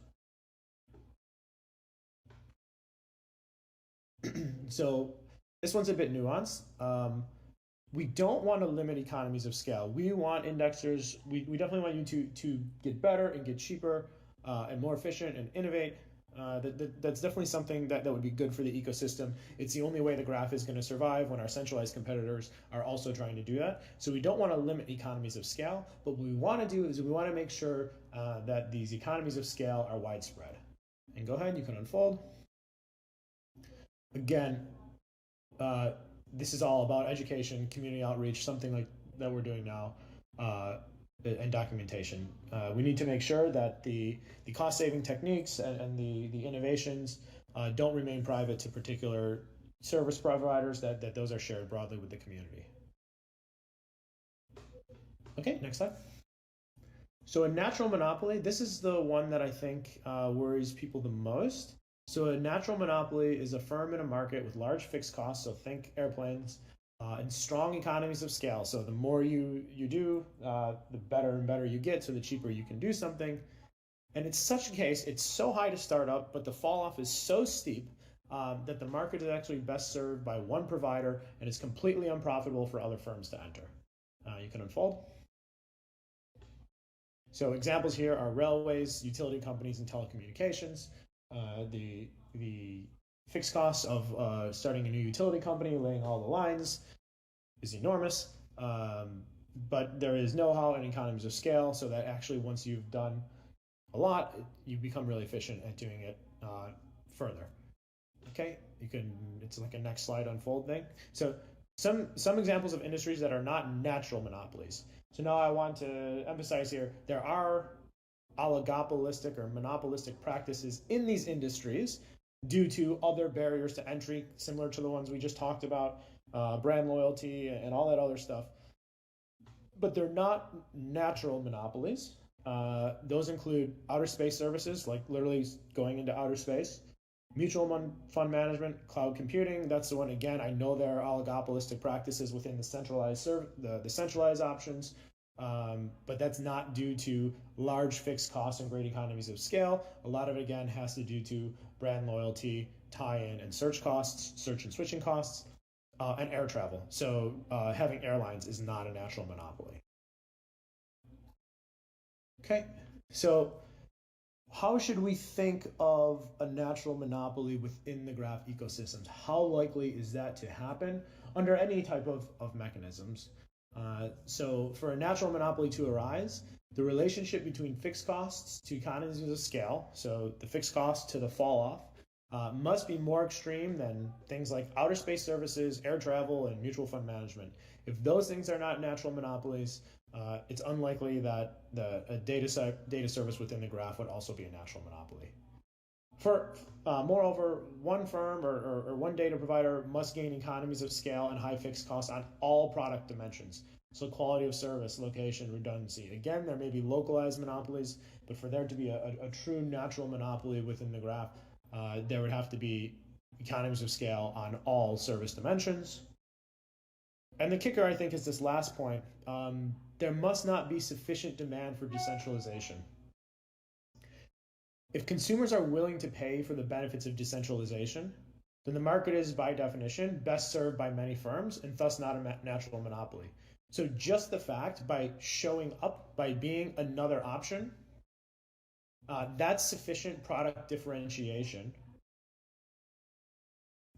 So this one's a bit nuanced. We don't want to limit economies of scale. We want indexers, we definitely want you to get better and get cheaper and more efficient and innovate. That's definitely something that would be good for the ecosystem. It's the only way the graph is going to survive when our centralized competitors are also trying to do that. So we don't want to limit economies of scale, but what we want to do is we want to make sure that these economies of scale are widespread. And go ahead, you can unfold. Again, this is all about education, community outreach, something like that we're doing now, and documentation. We need to make sure that the cost-saving techniques and the innovations don't remain private to particular service providers, that those are shared broadly with the community. Okay, next slide. So a natural monopoly, this is the one that I think worries people the most. So a natural monopoly is a firm in a market with large fixed costs, so think airplanes, and strong economies of scale. So the more you do, the better and better you get, so the cheaper you can do something. And it's such a case, it's so high to start up, but the fall off is so steep that the market is actually best served by one provider, and it's completely unprofitable for other firms to enter. You can unfold. So examples here are railways, utility companies, and telecommunications. The fixed costs of starting a new utility company, laying all the lines, is enormous, but there is know-how and economies of scale, so that actually once you've done a lot, you become really efficient at doing it further. Okay, it's like a next slide unfold thing. So some examples of industries that are not natural monopolies. So now I want to emphasize here, there are oligopolistic or monopolistic practices in these industries due to other barriers to entry, similar to the ones we just talked about, brand loyalty and all that other stuff. But they're not natural monopolies. Those include outer space services, like literally going into outer space, mutual fund management, cloud computing. That's the one, again, I know there are oligopolistic practices within the centralized the centralized options, but that's not due to large fixed costs and great economies of scale. A lot of it, again, has to do to brand loyalty, tie-in and search costs, search and switching costs, and air travel. So having airlines is not a natural monopoly. Okay, so how should we think of a natural monopoly within the graph ecosystems? How likely is that to happen under any type of mechanisms? So for a natural monopoly to arise, the relationship between fixed costs to economies of scale, so the fixed cost to the fall off, must be more extreme than things like outer space services, air travel, and mutual fund management. If those things are not natural monopolies, it's unlikely that a data service within the graph would also be a natural monopoly. Moreover, one firm or one data provider must gain economies of scale and high fixed costs on all product dimensions. So quality of service, location, redundancy. Again, there may be localized monopolies, but for there to be a true natural monopoly within the graph, there would have to be economies of scale on all service dimensions. And the kicker, I think, is this last point. There must not be sufficient demand for decentralization. If consumers are willing to pay for the benefits of decentralization, then the market is, by definition, best served by many firms and thus not a natural monopoly. So just the fact, by showing up, by being another option, that's sufficient product differentiation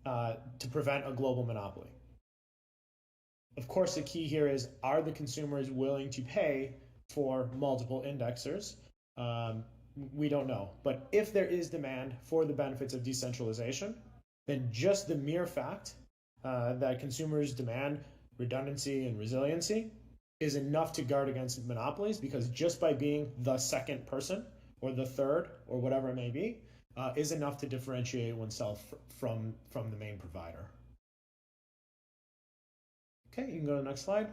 to prevent a global monopoly. Of course, the key here is, are the consumers willing to pay for multiple indexers? We don't know. But if there is demand for the benefits of decentralization, then just the mere fact that consumers demand redundancy and resiliency is enough to guard against monopolies, because just by being the second person or the third or whatever it may be is enough to differentiate oneself from the main provider. Okay, you can go to the next slide.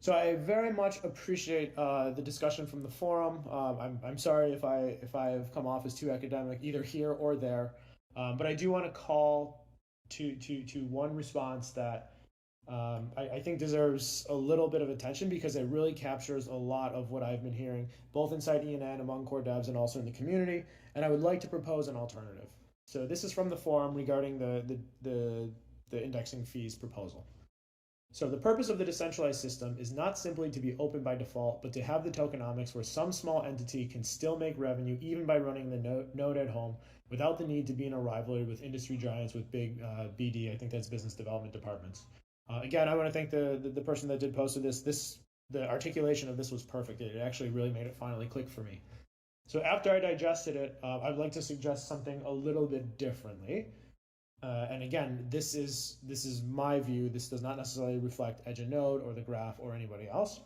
So I very much appreciate the discussion from the forum. I'm sorry if I have come off as too academic, either here or there, but I do want to call to one response that I think deserves a little bit of attention, because it really captures a lot of what I've been hearing, both inside ENN, among core devs, and also in the community. And I would like to propose an alternative. So this is from the forum regarding the indexing fees proposal. So the purpose of the decentralized system is not simply to be open by default, but to have the tokenomics where some small entity can still make revenue even by running the node at home without the need to be in a rivalry with industry giants with big BD, I think that's business development departments. Again, I want to thank the person that did post this. The articulation of this was perfect. It actually really made it finally click for me. So after I digested it, I'd like to suggest something a little bit differently. And again, this is my view. This does not necessarily reflect Edge and Node or the graph or anybody else.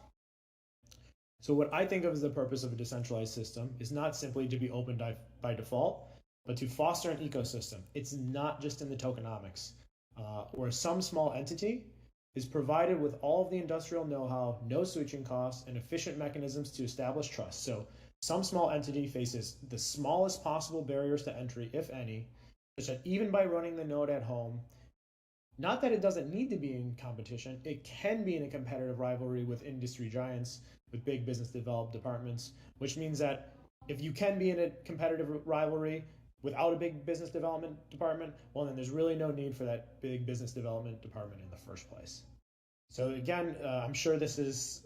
So what I think of as the purpose of a decentralized system is not simply to be open by default, but to foster an ecosystem. It's not just in the tokenomics, where some small entity is provided with all of the industrial know-how, no switching costs, and efficient mechanisms to establish trust. So some small entity faces the smallest possible barriers to entry, if any, such that even by running the node at home, not that it doesn't need to be in competition, it can be in a competitive rivalry with industry giants, with big business development departments, which means that if you can be in a competitive rivalry without a big business development department, well, then there's really no need for that big business development department in the first place. So again, I'm sure this is,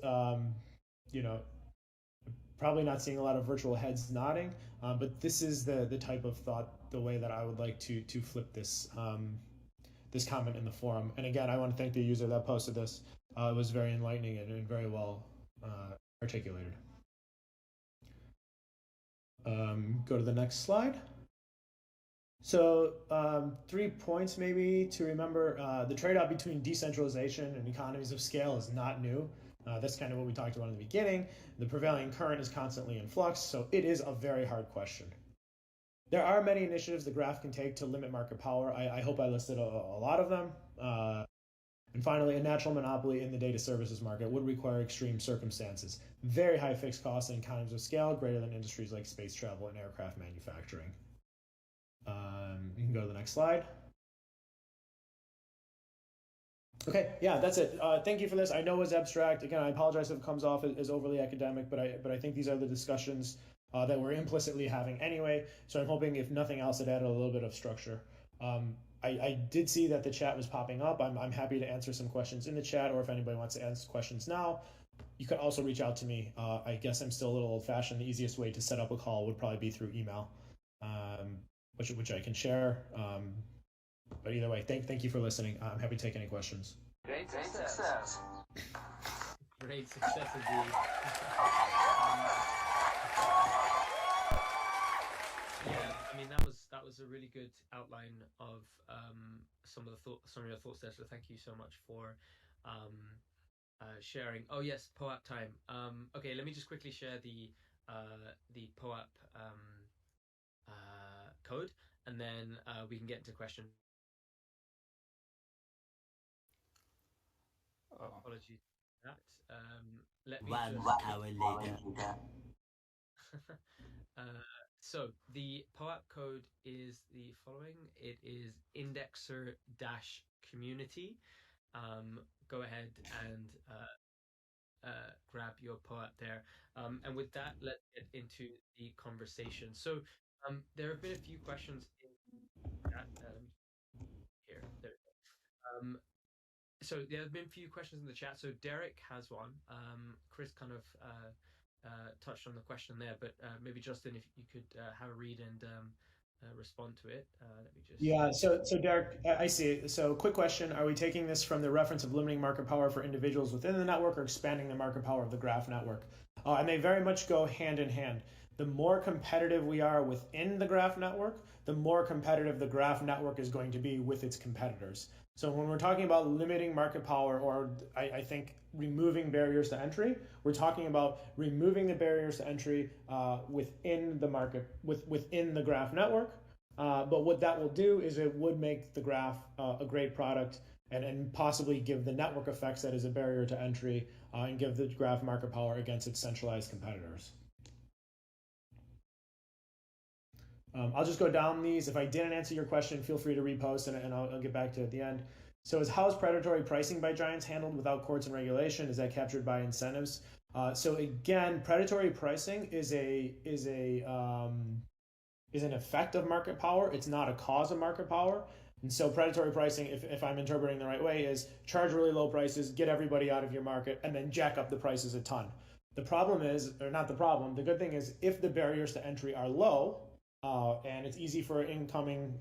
probably not seeing a lot of virtual heads nodding, but this is the type of thought, the way that I would like to flip this this comment in the forum. And again, I want to thank the user that posted this. It was very enlightening and very well articulated. Go to the next slide. So 3 points maybe to remember. The trade-off between decentralization and economies of scale is not new. That's kind of what we talked about in the beginning. The prevailing current is constantly in flux, so it is a very hard question. There are many initiatives the graph can take to limit market power. I hope I listed a lot of them. And finally, a natural monopoly in the data services market would require extreme circumstances, very high fixed costs and economies of scale greater than industries like space travel and aircraft manufacturing. You can go to the next slide. Okay, yeah, that's it. Thank you for this. I know it's abstract. Again, I apologize if it comes off as overly academic, but I think these are the discussions that we're implicitly having anyway. So I'm hoping, if nothing else, it added a little bit of structure. I did see that the chat was popping up. I'm happy to answer some questions in the chat, or if anybody wants to ask questions now, you can also reach out to me. I guess I'm still a little old-fashioned. The easiest way to set up a call would probably be through email, which I can share. But either way, thank you for listening. I'm happy to take any questions. Great success. Great success indeed. Yeah, I mean that was a really good outline of some of your thoughts there. So thank you so much for sharing. Oh yes, POAP time. Okay, let me just quickly share the POAP code, and then we can get into questions. Apologies for that. Let me 1 hour later. So the POAP code is the following. It is indexer-community. Go ahead and grab your POAP there. And with that, let's get into the conversation. So there have been a few questions in chat. Here. There we go. So there have been a few questions in the chat. So Derek has one. Chris kind of touched on the question there, but maybe Justin, if you could have a read and respond to it. Let me just. Yeah. So Derek, I see it. So quick question: are we taking this from the reference of limiting market power for individuals within the network, or expanding the market power of the graph network? And they very much go hand in hand. The more competitive we are within the graph network, the more competitive the graph network is going to be with its competitors. So when we're talking about limiting market power, or I think removing barriers to entry, we're talking about removing the barriers to entry within the market, within the graph network. But what that will do is it would make the graph a great product, and possibly give the network effects that is a barrier to entry, and give the graph market power against its centralized competitors. I'll just go down these. If I didn't answer your question, feel free to repost, and I'll get back to it at the end. So how is predatory pricing by giants handled without courts and regulation? Is that captured by incentives? So again, predatory pricing is an effect of market power. It's not a cause of market power. And so predatory pricing, if I'm interpreting the right way, is charge really low prices, get everybody out of your market, and then jack up the prices a ton. The problem is, or not the problem, the good thing is, if the barriers to entry are low, and it's easy for an incoming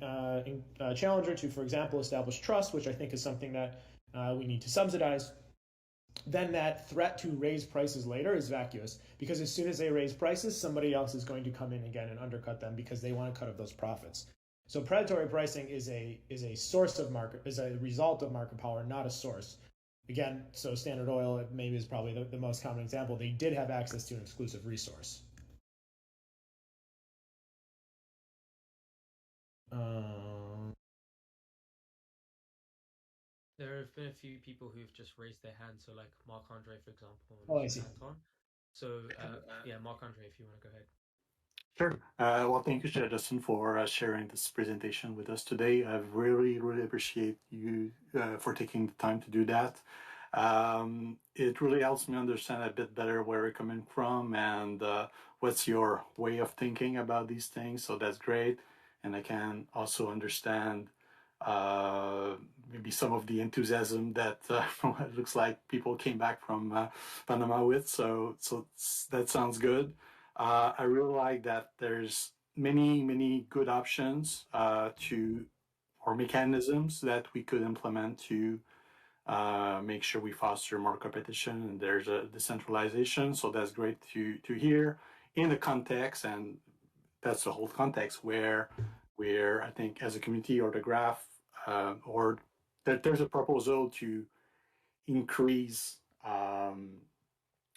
challenger to, for example, establish trust, which I think is something that we need to subsidize, then that threat to raise prices later is vacuous, because as soon as they raise prices, somebody else is going to come in again and undercut them because they want to cut up those profits. So predatory pricing is a source of market, is a result of market power, not a source. Again, so Standard Oil maybe is probably the most common example. They did have access to an exclusive resource. There have been a few people who've just raised their hands, so like Marc Andre, for example. Oh, I see. Anton. So yeah, Marc Andre, if you want to go ahead. Sure. Well, thank you, Justin, for sharing this presentation with us today. I really, really appreciate you for taking the time to do that. It really helps me understand a bit better where you're coming from and what's your way of thinking about these things. So that's great. And I can also understand maybe some of the enthusiasm that it looks like people came back from Panama with. So that sounds good. I really like that there's many good options or mechanisms that we could implement to make sure we foster more competition, and there's a decentralization. So that's great to hear in the context, and that's the whole context where I think as a community or the graph or that there's a proposal to increase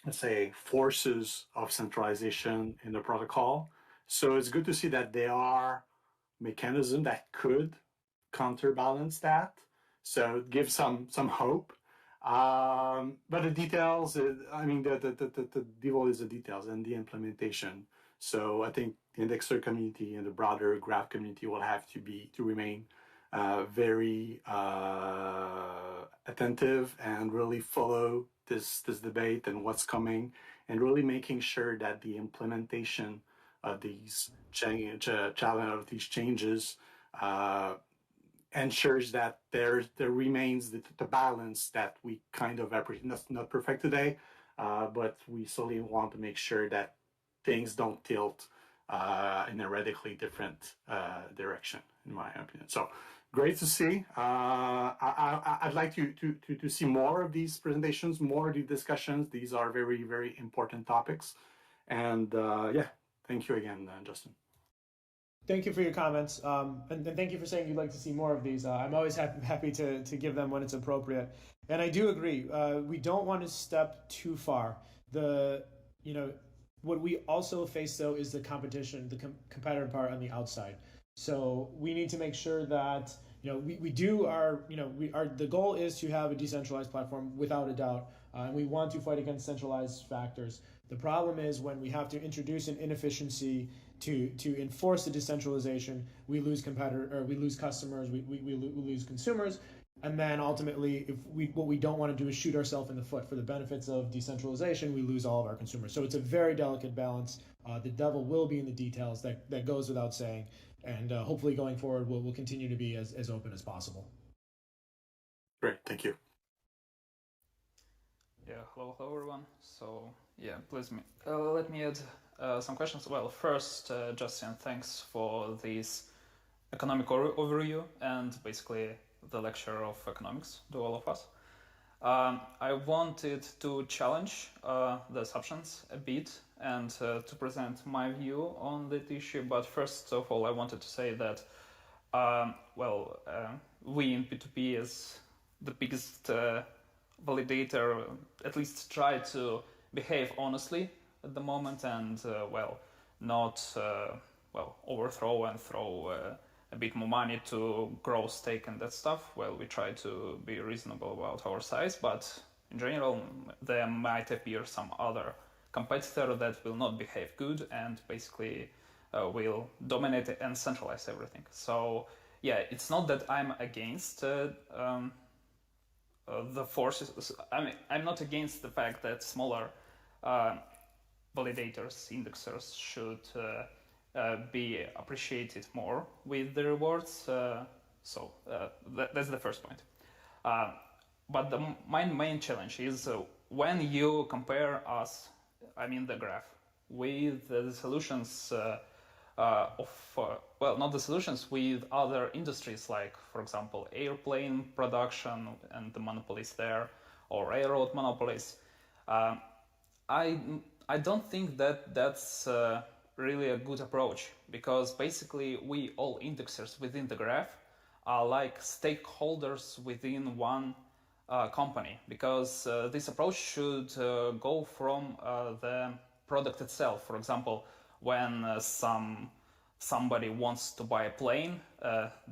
let's say forces of centralization in the protocol, So it's good to see that there are mechanisms that could counterbalance that. So it gives some hope. But the details, the devil is the details and the implementation. So I think the indexer community and the broader graph community will have to remain very attentive and really follow this debate and what's coming, and really making sure that the implementation of these changes ensures that there remains the balance that we kind of appreciate. That's not perfect today, but we certainly want to make sure that things don't tilt in a radically different direction, in my opinion. So great to see. I'd like to see more of these presentations, more of these discussions. These are very, very important topics. And yeah, thank you again, Justin. Thank you for your comments, and thank you for saying you'd like to see more of these. I'm always happy to give them when it's appropriate. And I do agree, we don't want to step too far. What we also face, though, is the competition, the competitor part on the outside. So we need to make sure that the goal is to have a decentralized platform without a doubt, and we want to fight against centralized factors. The problem is when we have to introduce an inefficiency to enforce the decentralization, we lose customers, we lose consumers, and then ultimately, what we don't want to do is shoot ourselves in the foot. For the benefits of decentralization, we lose all of our consumers. So it's a very delicate balance. The devil will be in the details. That goes without saying. And hopefully going forward, we'll continue to be as open as possible. Great, thank you. Yeah, hello everyone. So yeah, please let me add some questions. Well, first, Justin, thanks for this economic overview and basically the lecture of economics to all of us. I wanted to challenge the assumptions a bit and to present my view on that issue. But first of all, I wanted to say that, we in P2P as the biggest validator at least try to behave honestly at the moment and, not overthrow and throw a bit more money to grow stake and that stuff. Well, we try to be reasonable about our size, but in general, there might appear some other competitor that will not behave good and basically will dominate and centralize everything. So yeah, it's not that I'm against the forces. I'm not against the fact that smaller validators, indexers should be appreciated more with the rewards. That's the first point. But my main challenge is when you compare us, the graph, with the solutions not the solutions, with other industries like, for example, airplane production and the monopolies there, or railroad monopolies. I don't think that that's really a good approach, because basically we all indexers within the graph are like stakeholders within one company, because this approach should go from the product itself. For example, when somebody wants to buy a plane,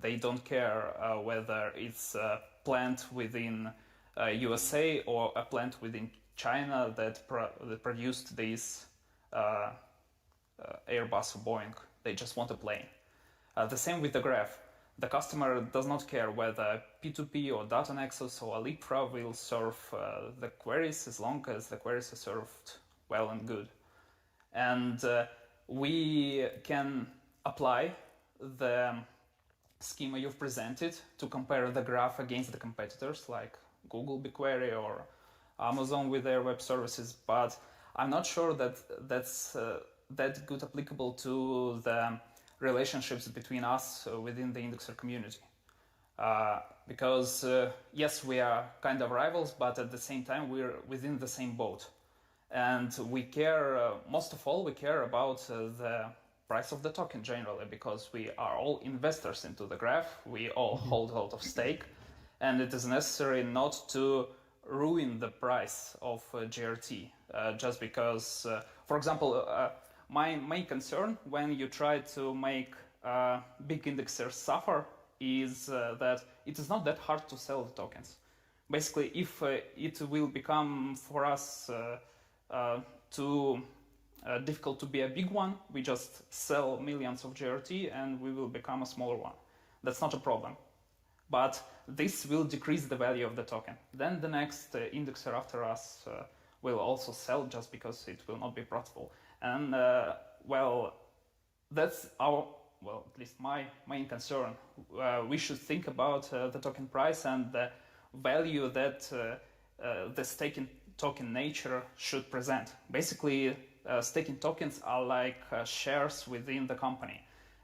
they don't care whether it's a plant within USA or a plant within China that produced this Airbus or Boeing. They just want a plane. The same with the graph. The customer does not care whether P2P or Data Nexus or Alipra will serve the queries, as long as the queries are served well and good. And we can apply the schema you've presented to compare the graph against the competitors like Google BigQuery or Amazon with their web services, but I'm not sure that that's that good applicable to the relationships between us within the indexer community. Because yes, we are kind of rivals, but at the same time we're within the same boat. And we care, most of all, we care about the price of the token generally, because we are all investors into the graph, we all hold a lot of stake, and it is necessary not to ruin the price of GRT just because, for example, my main concern when you try to make big indexers suffer is that it is not that hard to sell the tokens. Basically, if it will become for us too difficult to be a big one, we just sell millions of GRT and we will become a smaller one. That's not a problem. But this will decrease the value of the token. Then the next indexer after us will also sell just because it will not be profitable. And well, that's our, well, at least my main concern. We should think about the token price and the value that the staking token nature should present. Basically, staking tokens are like shares within the company.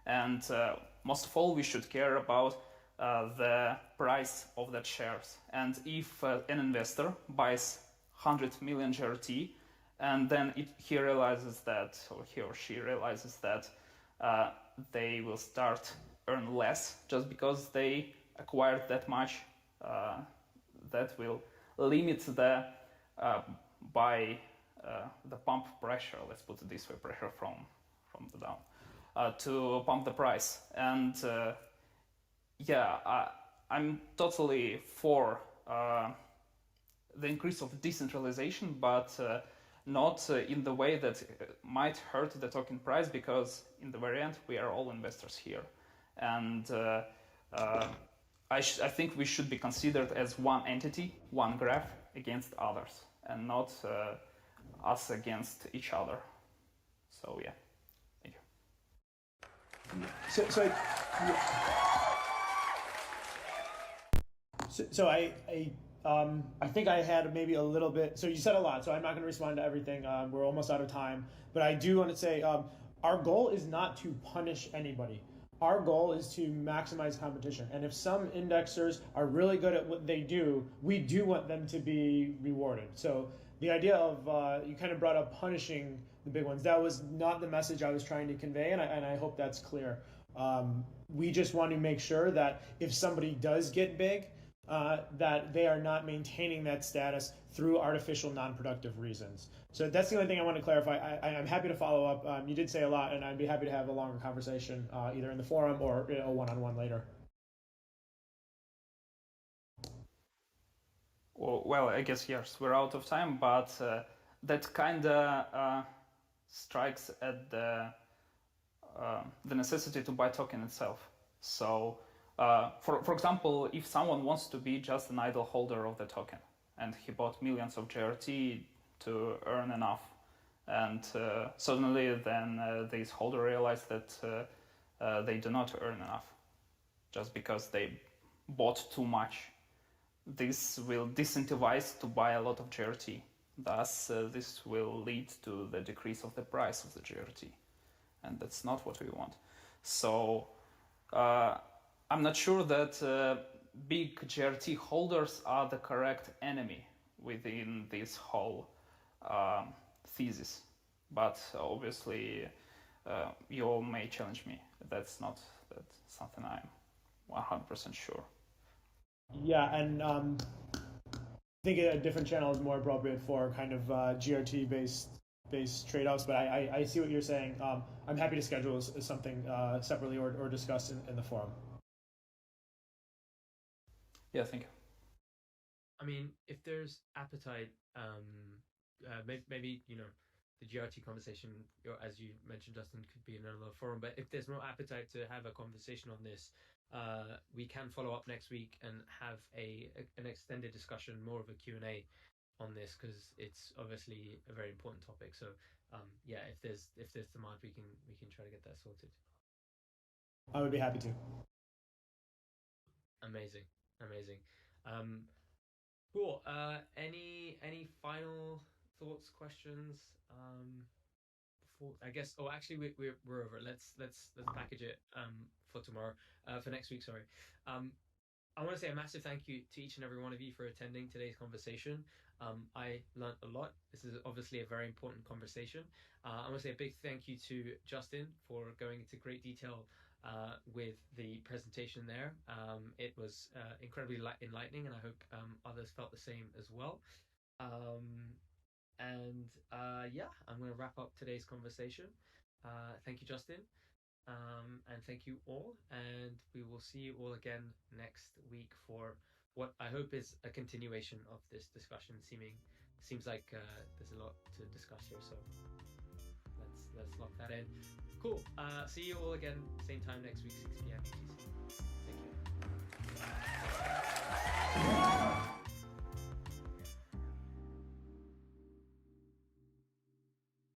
And most of all, we should care about the price of that shares. And if an investor buys 100 million GRT and then he realizes that, or he or she realizes that they will start earn less just because they acquired that much, that will limit the the pump pressure, let's put it this way, pressure from the down, to pump the price. And yeah, I'm totally for the increase of decentralization, but not in the way that might hurt the token price, because in the very end, we are all investors here. And I think we should be considered as one entity, one graph against others, and not us against each other. So yeah, thank you. So I think I had maybe a little bit, so you said a lot, so I'm not going to respond to everything. We're almost out of time, but I do want to say our goal is not to punish anybody. Our goal is to maximize competition. And if some indexers are really good at what they do, we do want them to be rewarded. So the idea of, you kind of brought up punishing the big ones. That was not the message I was trying to convey, and I hope that's clear. We just want to make sure that if somebody does get big, that they are not maintaining that status through artificial non-productive reasons. So that's the only thing I want to clarify. I'm happy to follow up. You did say a lot, and I'd be happy to have a longer conversation either in the forum or a one-on-one later. Well, I guess yes, we're out of time, but that kind of strikes at the necessity to buy token itself. So, for example, if someone wants to be just an idle holder of the token, and he bought millions of GRT to earn enough, and suddenly then this holder realized that they do not earn enough, just because they bought too much. This will disincentivize to buy a lot of GRT. Thus, this will lead to the decrease of the price of the GRT. And that's not what we want. So, I'm not sure that big GRT holders are the correct enemy within this whole thesis. But obviously, you all may challenge me. That's something I'm 100% sure. Yeah, and I think a different channel is more appropriate for kind of GRT-based trade-offs, but I see what you're saying. I'm happy to schedule something separately or discuss in the forum. Yeah, thank you. I mean, if there's appetite, maybe, the GRT conversation, as you mentioned, Justin, could be in another forum, but if there's no appetite to have a conversation on this, we can follow up next week and have an extended discussion, more of a Q&A on this, because it's obviously a very important topic. So yeah, if there's demand, we can try to get that sorted. I would be happy to. Amazing. Cool. Any final thoughts, questions? Before, I guess. Oh, actually, we're over. Let's package it for tomorrow. For next week, sorry. I want to say a massive thank you to each and every one of you for attending today's conversation. I learned a lot. This is obviously a very important conversation. I want to say a big thank you to Justin for going into great detail with the presentation there. It was incredibly enlightening, and I hope others felt the same as well. And yeah, I'm going to wrap up today's conversation. Thank you, Justin. And thank you all. And we will see you all again next week for what I hope is a continuation of this discussion. Seems like there's a lot to discuss here. So let's lock that in. Cool. See you all again, same time next week, 6 p.m. UTC.